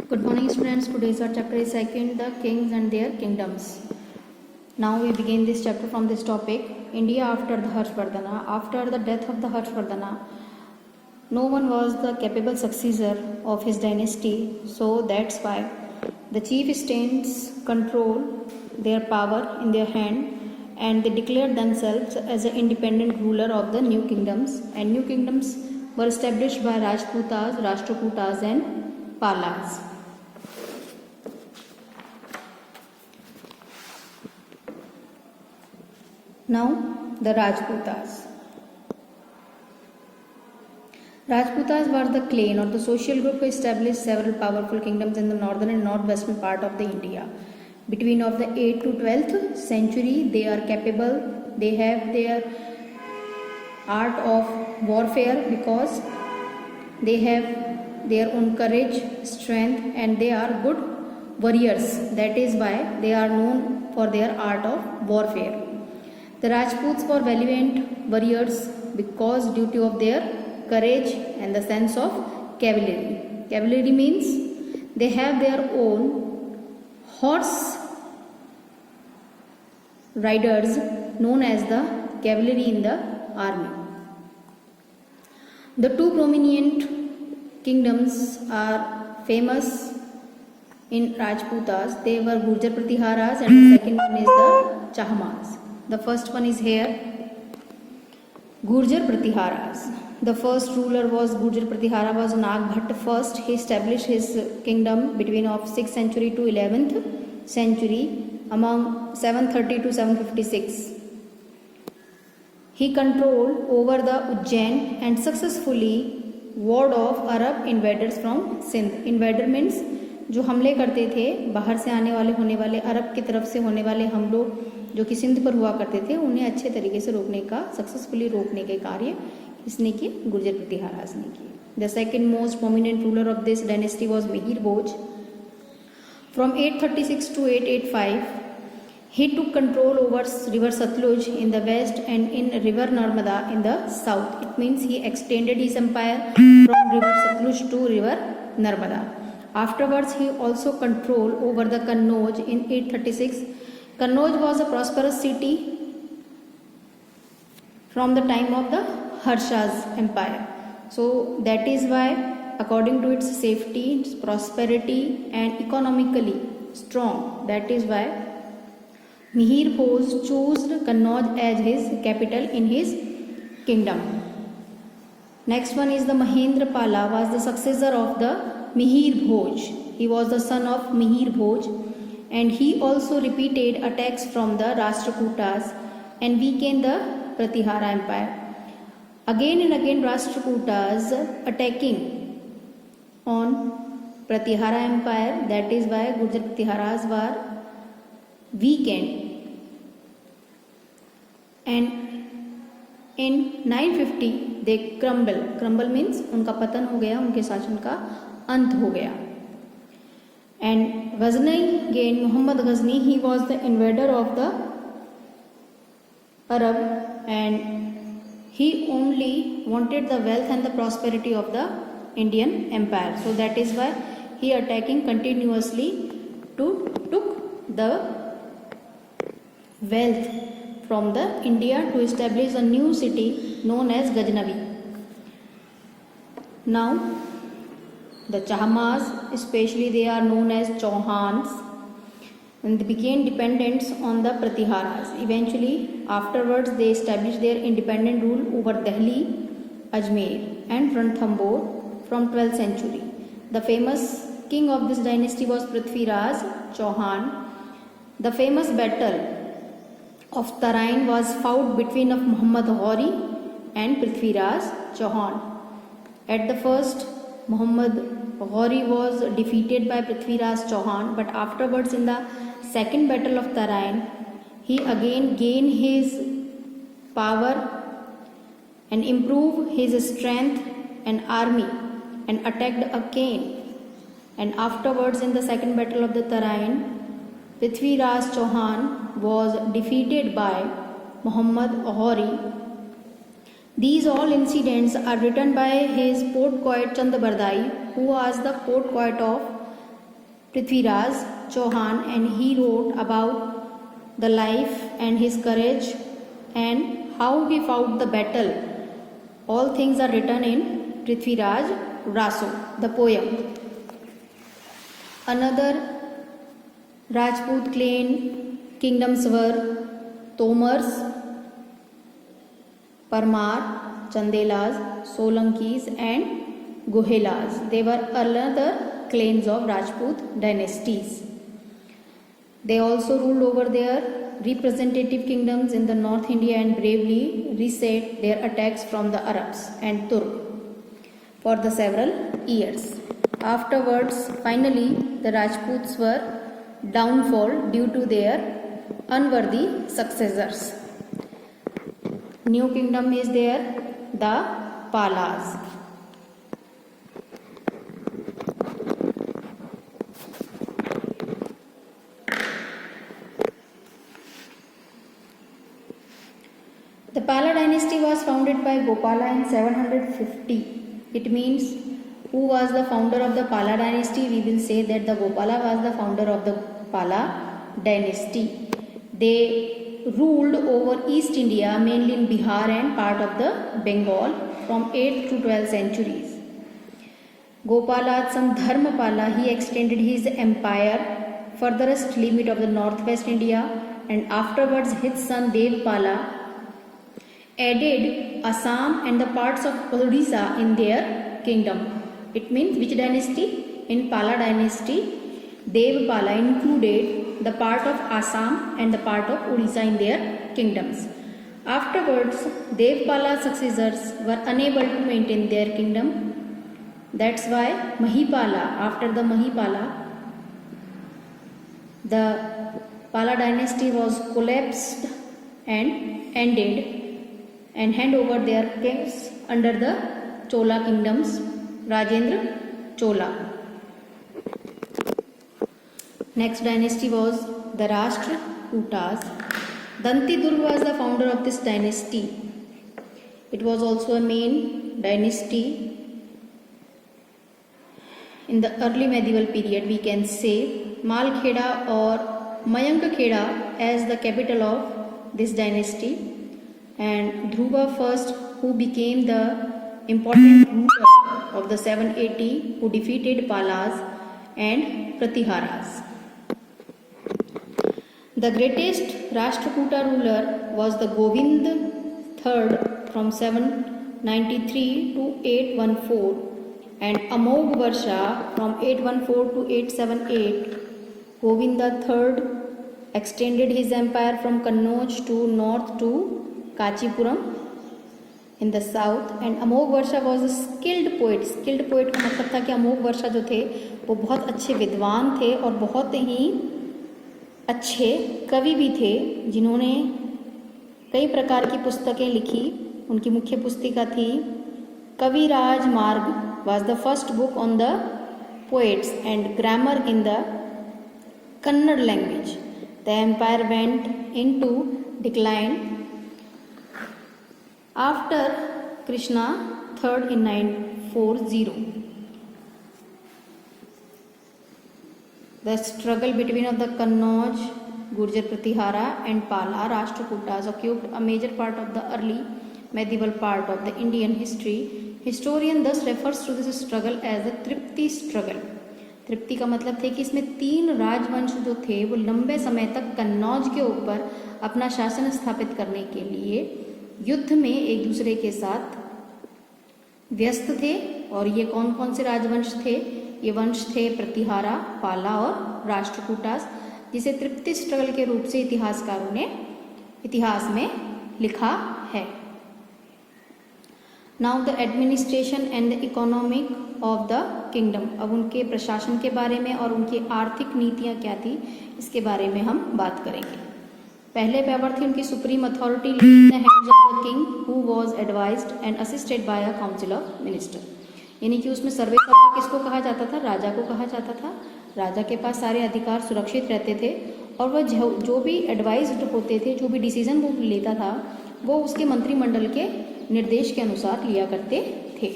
Good morning, students. Today's our chapter is second, the kings and their kingdoms. Now we begin this chapter from this topic, India after the Harshvardhana. After the death of the Harshvardhana, no one was the capable successor of his dynasty, so that's why the chief states control their power in their hand, and they declared themselves as an independent ruler of the new kingdoms, and new kingdoms were established by Rajputas, Rashtrakutas and Palas. Now the Rajputas. Rajputas were the clan or the social group who established several powerful kingdoms in the northern and northwestern part of the India. Between of the 8th to 12th century, they are capable. They have their art of warfare because they have their own courage, strength, and they are good warriors. That is why they are known for their art of warfare. The Rajputs were valiant warriors because due to their courage and the sense of cavalry. Cavalry means they have their own horse riders known as the cavalry in the army. The two prominent kingdoms are famous in Rajputas. They were Gurjar Pratiharas and the second one is the Chahmars. The first one is here, Gurjar Pratiharas. The first ruler was Gurjar Pratihara was Nagbhat first. He established his kingdom between of 6th century to 11th century among 730 to 756. He controlled over the Ujjain and successfully ward off Arab invaders from Sindh. Invader means जो हमले करते थे, बाहर से आने वाले होने वाले अरब की तरफ से होने वाले हमलों जो कि सिंध पर हुआ करते थे, उन्हें अच्छे तरीके से रोकने का, सक्सेसफुली रोकने के कार्य इसने किए, गुर्जर प्रतिहारास ने किए. The second most prominent ruler of this dynasty was Mihir Bhoj. From 836 to 885, he took control over river Satluj in the west and in river Narmada in the south. It means he extended his empire from river Satluj to river Narmada. Afterwards, he also controlled over the Kannauj in 836. Kannauj was a prosperous city from the time of the Harsha's empire. So that is why, according to its safety, its prosperity and economically strong, that is why Mihir Bhoj chose Kannauj as his capital in his kingdom. Next one is the Mahendra Pala was the successor of the Mihir Bhoj. He was the son of Mihir Bhoj and he also repeated attacks from the Rashtrakutas and weakened the Pratihara empire. Again and again Rashtrakutas attacking on Pratihara empire. That is why Gurjar Pratiharas were weakened. And in 950 they crumble means उनका पतन हो गया, उनके शासन का अंत हो गया. And Ghazni again, Muhammad Ghazni, he was the invader of the Arab and he only wanted the wealth and the prosperity of the Indian empire. So that is why he attacking continuously to took the wealth from the India to establish a new city known as Ghaznavi. Now the Chahmars, especially they are known as Chauhans, and they became dependents on the Pratiharas. Eventually, afterwards, they established their independent rule over Delhi, Ajmer, and Ranthambore from 12th century. The famous king of this dynasty was Prithviraj Chauhan. The famous battle of Tarain was fought between of Muhammad Ghori and Prithviraj Chauhan. At the first, Muhammad Ghori was defeated by Prithviraj Chauhan, but afterwards in the second battle of Tarain, he again gained his power and improved his strength and army and attacked again. And afterwards in the second battle of the Tarain, Prithviraj Chauhan was defeated by Muhammad Ghori. These all incidents are written by his court poet Chand Bardai, who was the court poet of Prithviraj Chauhan, and he wrote about the life and his courage and how he fought the battle. All things are written in Prithviraj Raso, the poem. Another Rajput clan kingdoms were Tomars, Parmar, Chandelas, Solankis and Gohelas. They were another clans of Rajput dynasties. They also ruled over their representative kingdoms in the North India and bravely reset their attacks from the Arabs and Turk for the several years. Afterwards, finally, the Rajputs were downfall due to their unworthy successors. New kingdom is there, the Palas. The Pala dynasty was founded by Gopala in 750. It means who was the founder of the Pala dynasty? We will say that the Gopala was the founder of the Pala dynasty. They ruled over East India, mainly in Bihar and part of the Bengal from 8th to 12th centuries. Gopala's son Dharmapala, he extended his empire furthest limit of the northwest India, and afterwards his son Devpala added Assam and the parts of Odisha in their kingdom. It means which dynasty? In Pala dynasty, Devpala included the part of Assam and the part of Odisha in their kingdoms. Afterwards, Devpala's successors were unable to maintain their kingdom. That's why Mahipala, after the Mahipala, the Pala dynasty was collapsed and ended and hand over their kings under the Chola kingdoms, Rajendra Chola. Next dynasty was the Rashtrakutas. Dantidurg was the founder of this dynasty. It was also a main dynasty in the early medieval period. We can say Malkheda or Mayankhkheda as the capital of this dynasty. And Dhruva first, who became the important ruler of the 780, who defeated Palas and Pratiharas. The greatest Rashtrakuta ruler was the Govind III from 793 to 814 and Amogh Varsha from 814 to 878. Govinda III extended his empire from Kannauj to north to Kachipuram in the south, and Amogh Varsha was a skilled poet. Skilled poet का मतलब था कि अमोघ वर्षा जो थे वो बहुत अच्छे विद्वान थे और बहुत ही अच्छे कवि भी थे, जिन्होंने कई प्रकार की पुस्तकें लिखी. उनकी मुख्य पुस्तिका थी कविराज मार्ग, was the first book on the poets and grammar in the Kannada language. The empire went into decline after Krishna III in 940. The struggle between of the Kannauj, Gurjar Pratihara and Pala Rashtrakutas occupied a major part of the early medieval part of the Indian history. Historian thus refers to this struggle as the Tripti struggle. तृप्ति का मतलब थे कि इसमें 3 राजवंश जो थे वो लंबे समय तक कन्नौज के ऊपर अपना शासन स्थापित करने के लिए युद्ध में एक दूसरे के साथ व्यस्त थे. और ये कौन कौन से राजवंश थे? ये वंश थे प्रतिहारा, पाला और राष्ट्रकूटास, जिसे तृप्ति स्ट्रगल के रूप से इतिहासकारों ने इतिहास में लिखा है. Now the administration and the economic of the kingdom. अब उनके प्रशासन के बारे में और उनकी आर्थिक नीतियाँ क्या थी इसके बारे में हम बात करेंगे. पहले पावर थी उनकी supreme authority in the hands of the king who was advised and assisted by a council of minister. यानी कि उसमें सर्वेसर्वा किसको कहा जाता था? राजा को कहा जाता था. राजा के पास सारे अधिकार सुरक्षित रहते थे और वह जो भी एडवाइज्ड होते थे, जो भी डिसीजन वो लेता था, वो उसके मंत्रिमंडल के निर्देश के अनुसार लिया करते थे.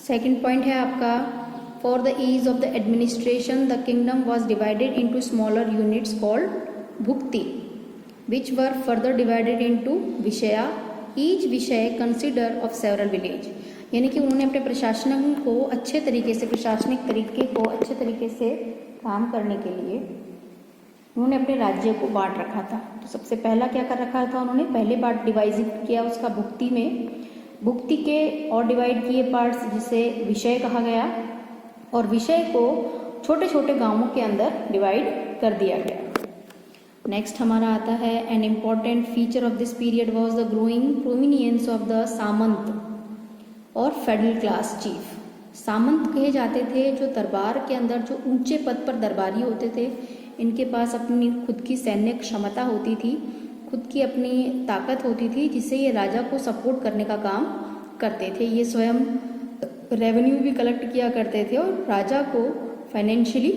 सेकंड पॉइंट है आपका, for the ease of the administration the kingdom was divided into smaller units called bhukti, which were further divided into vishaya, each vishaya consider of several village. यानी कि उन्होंने अपने प्रशासन को अच्छे तरीके से, प्रशासनिक तरीके को अच्छे तरीके से काम करने के लिए उन्होंने अपने राज्य को बांट रखा था। तो सबसे पहला क्या कर रखा था उन्होंने, पहले पार्ट डिवाइड किया उसका भुक्ति में, भुक्ति के और डिवाइड किए पार्ट्स जिसे विषय कहा गया, और विषय को छोटे छोटे गांवों के अंदर डिवाइड कर दिया गया। नेक्स्ट हमारा आता है, an important feature of this period was the growing prominence of the samanta और फेडरल क्लास चीफ। सामंत कहे जाते थे जो दरबार के अंदर जो ऊंचे पद पर दरबारी होते थे, इनके पास अपनी खुद की सैन्य क्षमता होती थी, खुद की अपनी ताकत होती थी, जिससे ये राजा को सपोर्ट करने का काम करते थे। ये स्वयं रेवेन्यू भी कलेक्ट किया करते थे और राजा को फाइनेंशियली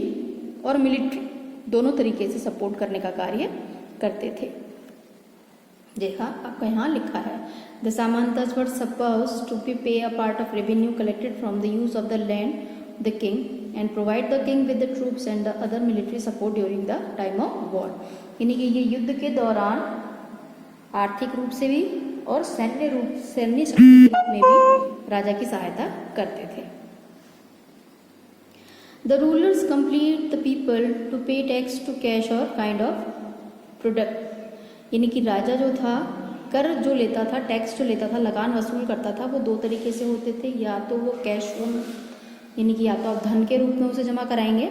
और मिलिट्री दोनों तरीके से सपोर्ट करने का कार्य करते थे। देखा आपका यहाँ लिखा है, द सामंतस वर सपोज्ड टू पे a part of revenue collected from the use of the land the king and provide the king with the troops and the other military support during the time of war. यानी कि ये युद्ध के दौरान आर्थिक रूप से भी और सैन्य शक्ति के रूप में भी राजा की सहायता करते थे। The rulers compelled the people to pay tax to cash or kind of product। यानी कि राजा जो था कर जो लेता था, टैक्स जो लेता था, लगान वसूल करता था, वो दो तरीके से होते थे। या तो वो कैश यानी कि या तो आप धन के रूप में उसे जमा कराएंगे,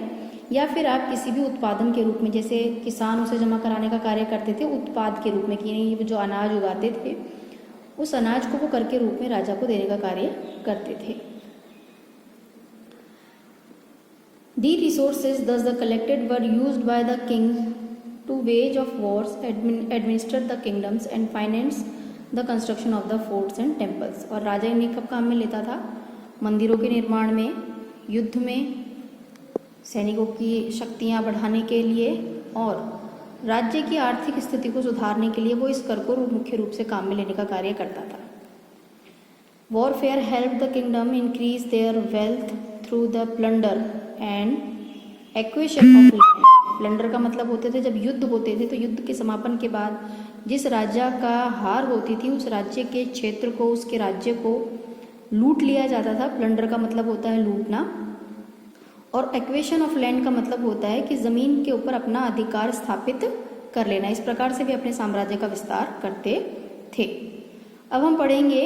या फिर आप किसी भी उत्पादन के रूप में, जैसे किसान उसे जमा कराने का कार्य करते थे उत्पाद के रूप में, कि ये जो अनाज उगाते थे उस अनाज को वो कर के रूप में राजा को देने का कार्य करते थे। The resources thus collected were used by the king to wage of wars, administer the kingdoms and finance the construction of the forts and temples। और राजा इन्हीं कब काम में लेता था, मंदिरों के निर्माण में, युद्ध में, सैनिकों की शक्तियाँ बढ़ाने के लिए और राज्य की आर्थिक स्थिति को सुधारने के लिए वो इस कर को मुख्य रूप से काम में लेने का कार्य करता था। Warfare help the kingdom increase their wealth through the plunder and equation of land. Plunder का मतलब होते थे जब युद्ध होते थे, तो युद्ध के समापन के बाद जिस राजा का हार होती थी उस राज्य के क्षेत्र को, उसके राज्य को लूट लिया जाता था। प्लंडर का मतलब होता है लूटना, और एक्वेशन ऑफ लैंड का मतलब होता है कि ज़मीन के ऊपर अपना अधिकार स्थापित कर लेना। इस प्रकार से भी अपने साम्राज्य का विस्तार करते थे। अब हम पढ़ेंगे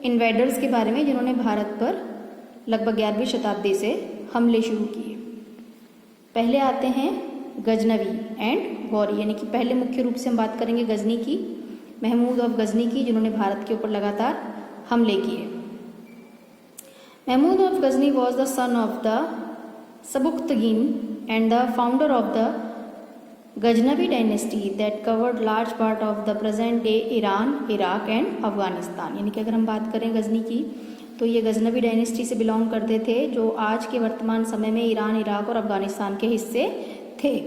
इन्वेडर्स के बारे में, जिन्होंने भारत पर लगभग 11वीं शताब्दी से हमले शुरू किए। पहले आते हैं गजनवी एंड गौरी, यानी कि पहले मुख्य रूप से हम बात करेंगे गजनी की, महमूद ऑफ गजनी की, जिन्होंने भारत के ऊपर लगातार हमले किए। Mahmud of Ghazni was the son of the Sabuktigin and the founder of the Ghaznavi dynasty that covered large part of the present day Iran, Iraq and Afghanistan. यानी कि अगर हम बात करें गजनी की, तो ये गजनवी डायनेस्टी से बिलोंग करते थे, जो आज के वर्तमान समय में ईरान, इराक और अफगानिस्तान के हिस्से थे।